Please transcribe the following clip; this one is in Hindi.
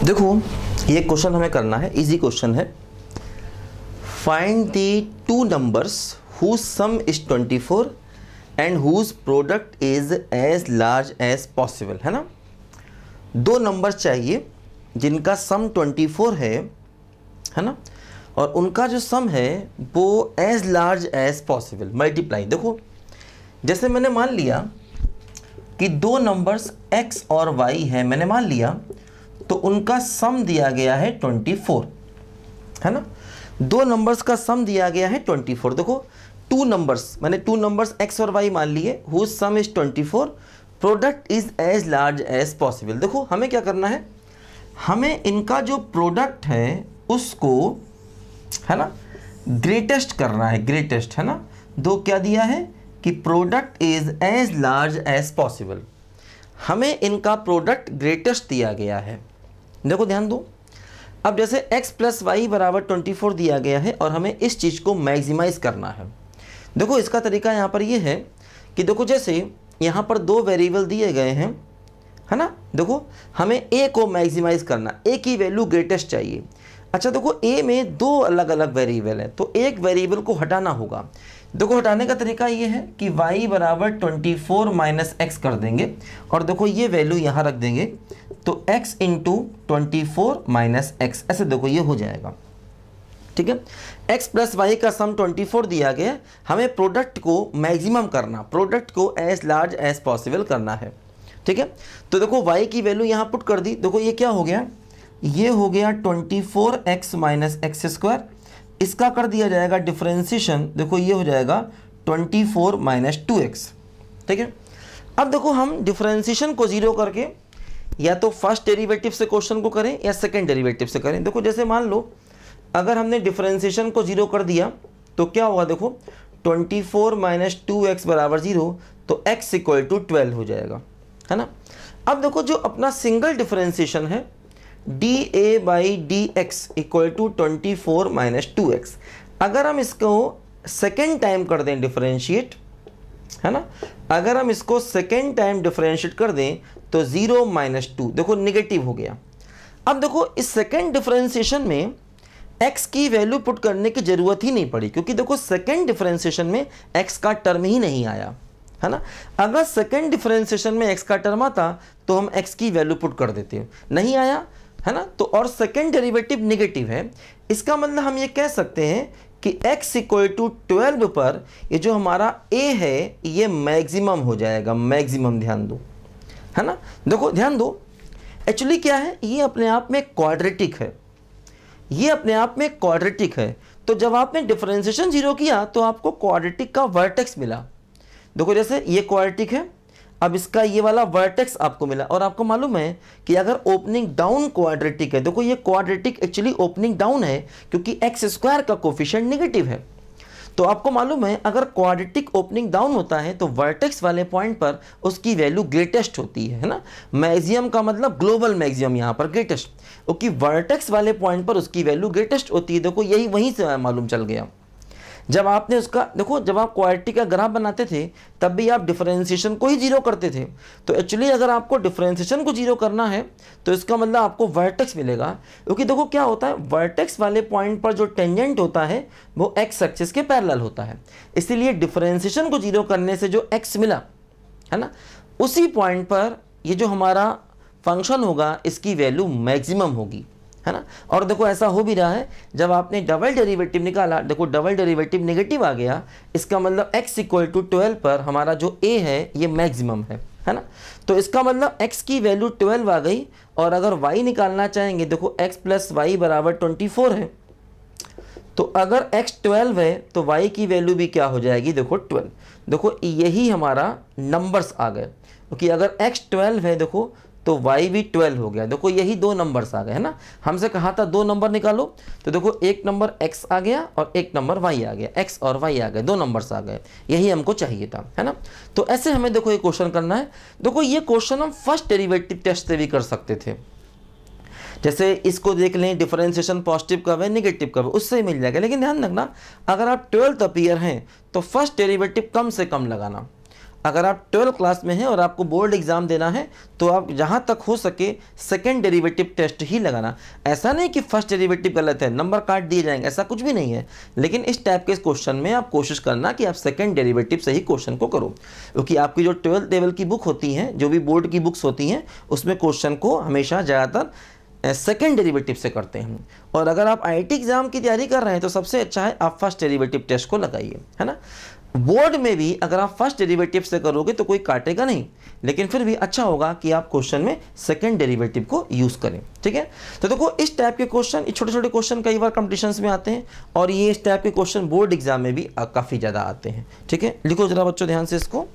देखो ये क्वेश्चन हमें करना है, इजी क्वेश्चन है। Find the two numbers whose sum is 24 and whose product is as large as possible, है ना। दो नंबर चाहिए जिनका सम 24 है ना, और उनका जो सम है वो as large as possible multiply. देखो जैसे मैंने मान लिया कि दो नंबर्स x और y है, मैंने मान लिया, तो उनका सम दिया गया है 24, है ना। दो नंबर्स का सम दिया गया है 24। देखो टू नंबर्स, मैंने टू नंबर्स x और y मान लिए, whose sum is 24, product is as large as possible. देखो हमें क्या करना है, हमें इनका जो प्रोडक्ट है उसको, है ना, ग्रेटेस्ट करना है, ग्रेटेस्ट, है ना। दो क्या दिया है कि product is as large as possible, हमें इनका प्रोडक्ट ग्रेटेस्ट दिया गया है। देखो ध्यान दो, अब जैसे x प्लस वाई बराबर 24 दिया गया है और हमें इस चीज़ को मैक्सिमाइज करना है। देखो इसका तरीका यहाँ पर ये है कि देखो जैसे यहाँ पर दो वेरिएबल दिए गए हैं, है ना। देखो हमें a को मैक्सिमाइज करना, a की वैल्यू ग्रेटेस्ट चाहिए। अच्छा देखो a में दो अलग अलग वेरिएबल है, तो एक वेरिएबल को हटाना होगा। देखो हटाने का तरीका ये है कि y बराबर 24 माइनस एक्स कर देंगे और देखो ये वैल्यू यहाँ रख देंगे, तो x इंटू 24 माइनस एक्स, ऐसे देखो ये हो जाएगा, ठीक है। x प्लस वाई का सम 24 दिया गया, हमें प्रोडक्ट को मैक्सिमम करना, प्रोडक्ट को एज लार्ज एज पॉसिबल करना है, ठीक है। तो देखो y की वैल्यू यहाँ पुट कर दी। देखो ये क्या हो गया, ये हो गया 24x माइनस एक्स स्क्वायर, इसका कर दिया जाएगा डिफरेंशिएशन, देखो ये हो जाएगा 24 माइनस 2x, ठीक है। अब देखो हम डिफरेंशिएशन को जीरो करके या तो फर्स्ट डेरिवेटिव से क्वेश्चन को करें या सेकंड डेरिवेटिव से करें। देखो जैसे मान लो अगर हमने डिफरेंशिएशन को जीरो कर दिया तो क्या होगा, देखो 24 माइनस 2x बराबर 0, तो x इक्वल टू 12 हो जाएगा, है ना। अब देखो जो अपना सिंगल डिफरेंशिएशन है dA by d x equal to 24 minus 2x, अगर हम इसको सेकेंड टाइम कर दें डिफरेंशिएट, है ना, अगर हम इसको सेकेंड टाइम डिफरेंशिएट कर दें तो 0 माइनस 2, देखो निगेटिव हो गया। अब देखो इस सेकेंड डिफरेंशिएशन में x की वैल्यू पुट करने की जरूरत ही नहीं पड़ी, क्योंकि देखो सेकेंड डिफरेंशिएशन में x का टर्म ही नहीं आया, है ना। अगर सेकेंड डिफरेंशिएशन में x का टर्म आता तो हम x की वैल्यू पुट कर देते, नहीं आया, है ना। तो और सेकेंड डेरिवेटिव निगेटिव है, इसका मतलब हम ये कह सकते हैं कि x इक्वल टू 12 पर ये जो हमारा a है ये मैक्सिमम हो जाएगा, मैक्सिमम, ध्यान दो, है ना। देखो ध्यान दो, एक्चुअली क्या है, ये अपने आप में क्वाड्रेटिक है, ये अपने आप में क्वाड्रेटिक है। तो जब आपने डिफरेंशिएशन जीरो किया तो आपको क्वाड्रेटिक का वर्टेक्स मिला। देखो जैसे ये क्वाड्रेटिक है, अब इसका ये वाला वर्टेक्स आपको मिला, और आपको मालूम है कि अगर ओपनिंग डाउन क्वाड्रेटिक है, देखो ये क्वाड्रेटिक एक्चुअली ओपनिंग डाउन है क्योंकि एक्स स्क्वायर का कोफिशिएंट नेगेटिव है। तो आपको मालूम है अगर क्वाड्रेटिक ओपनिंग डाउन होता है तो वर्टेक्स वाले पॉइंट पर उसकी वैल्यू ग्रेटेस्ट होती है ना। मैक्सिमम का मतलब ग्लोबल मैक्सिमम, यहाँ पर ग्रेटेस्ट, क्योंकि वर्टेक्स वाले पॉइंट पर उसकी वैल्यू ग्रेटेस्ट होती है। देखो यही वहीं से मालूम चल गया। जब आपने उसका, देखो जब आप क्वाड्रेटिक का ग्राफ बनाते थे तब भी आप डिफरेंशिएशन को ही जीरो करते थे। तो एक्चुअली अगर आपको डिफरेंशिएशन को जीरो करना है तो इसका मतलब आपको वर्टेक्स मिलेगा, क्योंकि देखो क्या होता है, वर्टेक्स वाले पॉइंट पर जो टेंजेंट होता है वो एक्स एक्सिस के पैरेलल होता है। इसीलिए डिफरेंशिएशन को जीरो करने से जो एक्स मिला, है ना, उसी पॉइंट पर ये जो हमारा फंक्शन होगा इसकी वैल्यू मैक्सिमम होगी, है ना। और देखो ऐसा हो भी रहा है, जब आपने डबल डेरिवेटिव निकाला, देखो डबल डेरिवेटिव नेगेटिव आ गया, इसका मतलब x इक्वल टू 12 पर हमारा जो a है ये मैक्सिमम है ना। तो इसका मतलब x की वैल्यू 12 आ गई, और अगर y निकालना चाहेंगे, देखो x प्लस वाई बराबर 24 है, तो अगर x 12 है तो y की वैल्यू भी क्या हो जाएगी, देखो 12। देखो यही हमारा नंबर्स आ गए, क्योंकि अगर x 12 है देखो तो y भी 12 हो गया। देखो यही दो नंबर्स आ गए, है ना। हमसे कहा था दो नंबर निकालो, तो देखो एक नंबर x आ गया और एक नंबर y आ गया, x और y आ गए, दो नंबर्स आ गए, यही हमको चाहिए था, है ना। तो ऐसे हमें देखो ये क्वेश्चन करना है। देखो ये क्वेश्चन हम फर्स्ट डेरिवेटिव टेस्ट से भी कर सकते थे, जैसे इसको देख लें, डिफरेंशिएशन पॉजिटिव कब है नेगेटिव कब है, उससे ही मिल जाएगा। लेकिन ध्यान रखना, अगर आप 12th ईयर हैं तो फर्स्ट डेरिवेटिव कम से कम लगाना, अगर आप 12 क्लास में हैं और आपको बोर्ड एग्जाम देना है तो आप जहाँ तक हो सके सेकेंड डेरिवेटिव टेस्ट ही लगाना। ऐसा नहीं कि फर्स्ट डेरिवेटिव गलत है नंबर काट दिए जाएंगे, ऐसा कुछ भी नहीं है, लेकिन इस टाइप के क्वेश्चन में आप कोशिश करना कि आप सेकेंड डेरिवेटिव से ही क्वेश्चन को करो, क्योंकि आपकी जो 12th लेवल की बुक होती हैं, जो भी बोर्ड की बुक्स होती हैं, उसमें क्वेश्चन को हमेशा ज़्यादातर सेकेंड डेरिवेटिव से करते हैं। और अगर आप आईआईटी एग्जाम की तैयारी कर रहे हैं तो सबसे अच्छा है आप फर्स्ट डेरिवेटिव टेस्ट को लगाइए, है ना। बोर्ड में भी अगर आप फर्स्ट डेरिवेटिव से करोगे तो कोई काटेगा नहीं, लेकिन फिर भी अच्छा होगा कि आप क्वेश्चन में सेकंड डेरिवेटिव को यूज़ करें, ठीक है। तो देखो इस टाइप के क्वेश्चन, छोटे छोटे क्वेश्चन कई बार कंपटीशंस में आते हैं और ये इस टाइप के क्वेश्चन बोर्ड एग्जाम में भी काफ़ी ज़्यादा आते हैं, ठीक है। लिखो जरा बच्चों ध्यान से इसको।